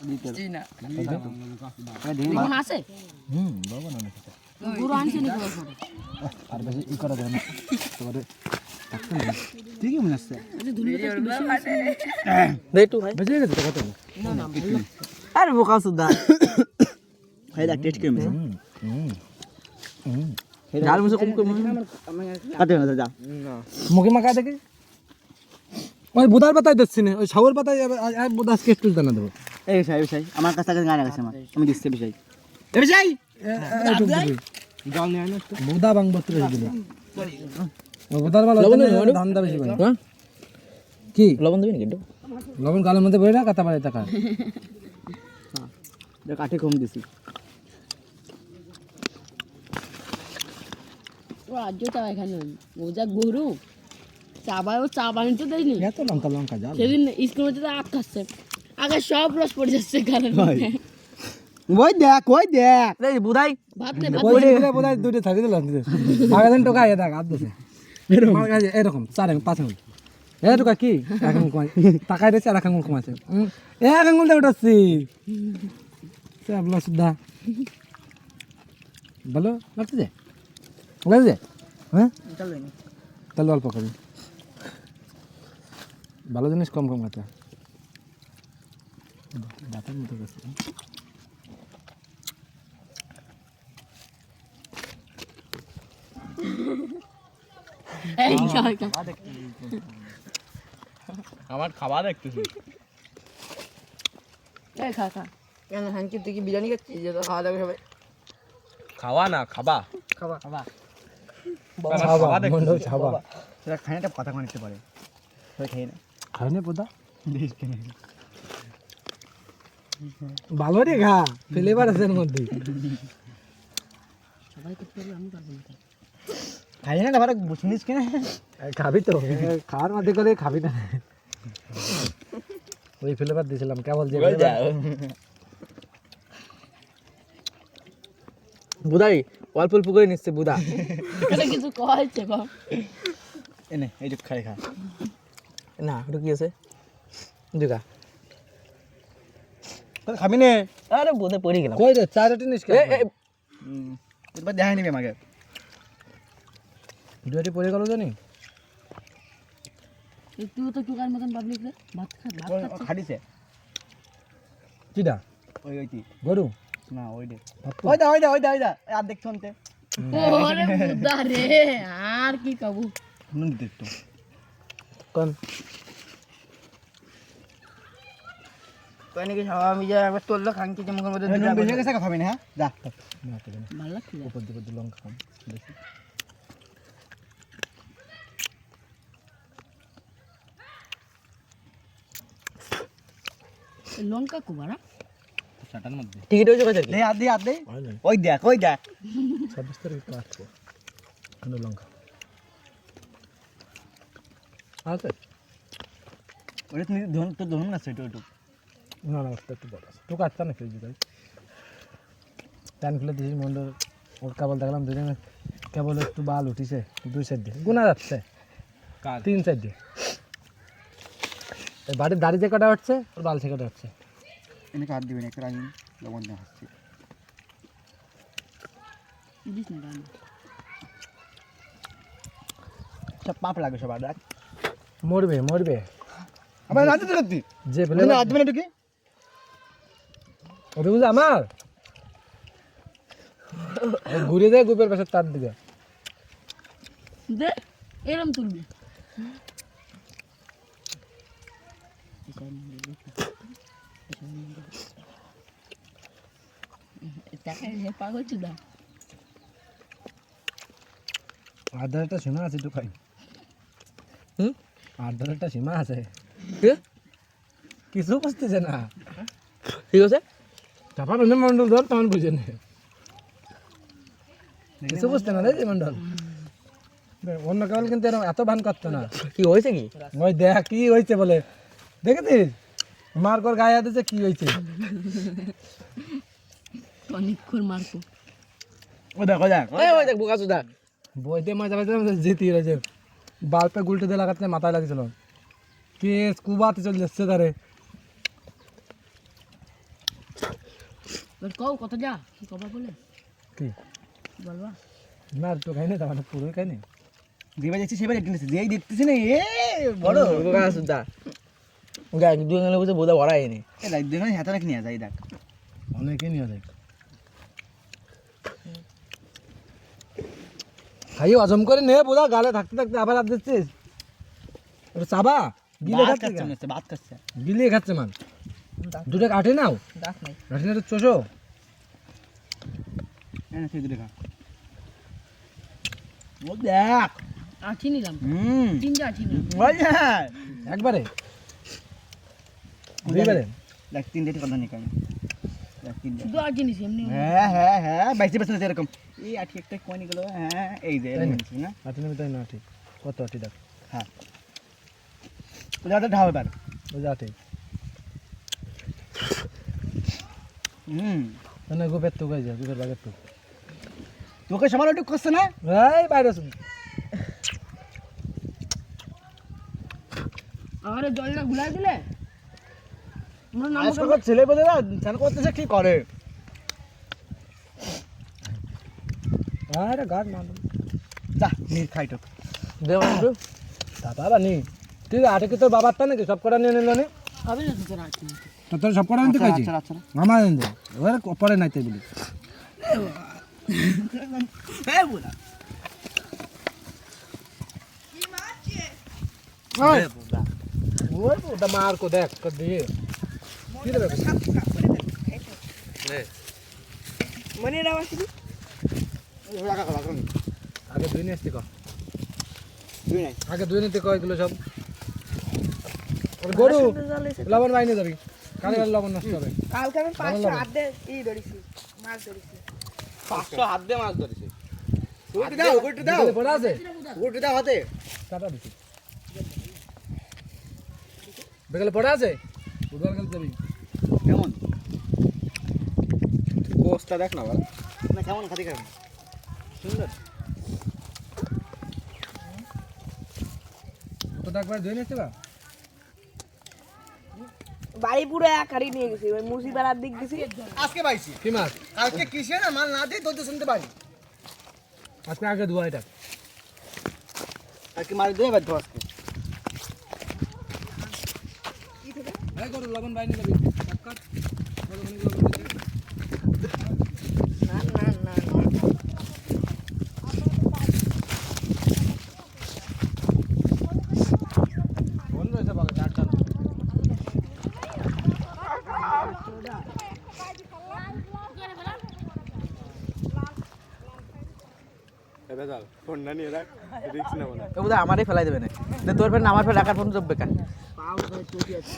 চীনা আছে বাবা না নাকি গুরু আনছে নি গুরু আর বেশি ই করা যায় না তোমাদের ঠিকই মনে আসছে দে একটু ভাই বেশি গেছে কত না না আরে বোকা সুদা ভাই দা টেস্ট করে মেছে ঝাল মুছে কম কম কাটে না যা মুখে মাখা দেখি ওই বুদার পাতায় দিচ্ছি না ওই সাগর পাতায় বুদা আজকে একটু দানা দেবো এই বিষয় আমার কাছে গান আছে আমার আমি দিচ্ছি বিষয় এই বিষয় জল নিয়ে আনো বুদা বাংবত্র দিলে ও বুদার ভালো ধান দা বেশি করে কি লবণ দিবেন কিন্তু লবণ গালের মধ্যে বইরা কাটা পারে টাকা কাঠে কম দিছি ও আজটা এখানে মোজা গরু চা বানিয়ে তো দেয়নি এত লঙ্কা লঙ্কা যা সেদিন স্কুলে তো আখ খাচ্ছে আগে সব রস পড়ে যাচ্ছে কারণ ওই দেখ এই বুধাই ভাত নে ওইটা বোধ হয় দুটো থাকি দিল আগে দিন টোকা দেখ আধ দেশে এরকম 4-5 আঙুল এ টোকা কি এক আঙুল কমাই টাকায় দিয়েছে আর এক আঙুল কমাইছে এক আঙুল দিয়ে উঠাচ্ছি সে আপনার সুদ্ধা ভালো লাগছে হ্যাঁ তাহলে অল্প করি ভালো জিনিস কম কম খাতে দাঁতের মতো গেছে এই শালটা আমার খাবার দেখতেছি এই খা কেন হানকি তুই কি বিরিয়ানি খাচ্ছিস যে খাওয়া দাওয়া সবাই খাওয়া না খাবা খাবা ছাবা সেটা খাই একটা কথা নিতে পারে সেটা খেয়ে না খাইনি পোদা ভালো রে খা ফ্লেভার আছে এর মধ্যে সবাই করতে পারবে আমি পারবো না খাই না ভালো বুঝিস কেন খাবি তো খাওয়ার মধ্যে করে খাবি না ওই ফ্লেভার দিয়েছিলাম কেবল যে বুধাই অল্প অল্প করে নিচ্ছে বুধা এটা কিছু কইছে বাবা এনে এইটুক খাই খা না ওটা কি আছে দেখা খাবি নে আরে বুধে পড়ে গেলাম কই রে চারটা নিস কে এবার দেখাই নিবি আমাকে দুটি পড়ে গেল জানি তুই তো চুকার মতন পাবলিক রে ভাত খাচ্ছে খাড়িছে কিডা ওই গরু না ওই দে পাপ্পু? ওই দা আর দেখছো আনতে ওরে বুদা রে আর কি কবু নুন দিতে একটু কোন কই নাকি সবাই আমি যা একবার তোললো খাঙ্কি যে মুখের মধ্যে নুন বেশি গেছে খাবি না হ্যাঁ যা না তো না ভালো লাগছে উপর দিকে লঙ্কা কম বেশি লঙ্কা কুবারা চাটার মধ্যে টিকিট হয়েছে কত দে আর দে হয় না ওই দেখ 26 তারিখ তো আসবো কোনো লঙ্কা আছে ওরে তুমি ধন তো ধন না সেটা একটু না না ওটা একটু বড় আছে তো কাটতা না ফ্রিজে তাই প্যান খুলে দিয়েছি মন্ডল ওর কেবল দেখলাম দুজনে কেবল একটু বাল উঠিছে 2 সাইড দিয়ে গুনা যাচ্ছে 3 সাইড দিয়ে এই বাড়ির দাড়ি যে কাটা হচ্ছে ওর বাল থেকে কাটা হচ্ছে এনে কাট দিবেন একটা রাখি লবণ না হাসছে দিস না গান সব পাপ লাগে সব আর মরবে আবার রাতে রাতে যে বলে ফেলে রাত মানে ঢুকে ওটা বুঝে আমার ঘুরে যায় গুপের পাশে তার দিকে দে এরম তুলবি টাকা হে পাগল চুদা আধারটা সীমা আছে একটু খাই আধারটা সীমা আছে কিছু বুঝতেছে না ঠিক আছে চাপা বেঁধে মন্ডল ধর তখন বুঝে নে কিছু বুঝতে না রে মন্ডল অন্য কেবল কিন্তু এরকম এত ভান করতো না কি হয়েছে কি ওই দেখ কি হয়েছে বলে দেখেছিস মার কর গায়ে হাতে কি হয়েছে অনেকক্ষণ মারবো ও দেখো দেখ ওই দেখ বোকা সুদা বইতে মজা পাইছিলাম যেতে রয়েছে বাল্পে গুলটে দিয়ে লাগাতে মাথায় লাগছিল কে স্কুবাতে চলে যাচ্ছে তারে তোর কও কত যা কি কবা বলে কি বলবা না তো খাই না তাহলে পুরো খাই না যেবার যাচ্ছি সেবার একদিন যেই দেখতেছি না এ বড় সুদ্ধা ওটা এক দুই গেলে বুঝে বোধা ভরাই নি এই লাইট দেখো হাতে রাখ নিয়ে যাই দেখ অনেকে নিয়ে দেখ খাই হজম করে নে বোধা গালে থাকতে থাকতে আবার আর দিচ্ছিস ওটা চাবা গিলে ভাত খাচ্ছে খাচ্ছে না ভাত খাচ্ছে গিলে খাচ্ছে মান দুটো কাটে নাও দাঁত নাই কাটে না তো চোষো এনে সেই দুটো খা ও দেখ আঠি নিলাম হুম তিনটা আঠি নিলাম ওই যা একবারে দুইবারে দেখ তিনটে কথা নেই কেন দেখ তিনটে শুধু আঠি নিছি এমনি হ্যাঁ বাইসে বাইসে এরকম এই আঠি একটা কোয়ানি গেল হ্যাঁ এই যে এরকম হচ্ছে না আটি নেবে তাই না আটি কত আটি দেখ হ্যাঁ ওটা ঢাও এবার ওই যে আটি হুম মানে গোপের তো গাই যা গোপের বাগের তো তোকে সবার ওটুক করছে না এই বাইরে শুন আরে জলটা গুলাই দিলে আমরা নাম আজকালকার ছেলে পেলেরা স্নান করতেছে কি করে আরে গাছ মার যা নিয়ে খাই তো দেব একটু বাবা নি তুই আটে কি তোর বাবার তা নাকি সব কটা নিয়ে নিল নি হবে না তোর আঠি তো তোর সব কটা নিতে খাইছি আচ্ছা আমার দেন দে ওরে পরে নাই তাই বলি এই বুড়া ওই ওই ওটা মার কো দেখ কর দিয়ে কি দেবে মনে রাও আসি রাখা রাখা আগে দুই নিয়ে আসতে কর দুই নাই আগে দুই নিতে কয় এগুলো সব আর গরু লবণ বাইনে যাবি কালে কালে লবণ নষ্ট হবে কালকে আমি 500 হাত দিয়ে ধরেছি মাছ ধরেছি 500 হাত দিয়ে মাছ ধরেছে গুটি দাও বিকেলে পড়া আছে গুটি দাও হাতে কাটা দিছি বিকেলে পড়া আছে ফুটবল খেলতে যাবি কেমন গোস্তা দেখ না বল না কেমন খাতি কেমন সুন্দর তো একবার ধুয়ে নিতে বা বাড়ি পুরো এক হাড়ি নিয়ে গেছি ওই মুসিপাড়ার দিক গেছি আজকে পাইছি কি মাছ কালকে কিসে না মাল না দিয়ে তো শুনতে পারি আজকে আগে ধোয়া এটা আজকে মাল দিয়ে বাদ আজকে এই গরু লবণ বাইনে যাবি কাট লবণ দিতে না না না কোন রয়েছে বল চারটা ও বোধহয় আমারই ফেলাই দেবে না তোর ফের আমার ফের রাখার ফোন জব্বে কা পাও চটি আছে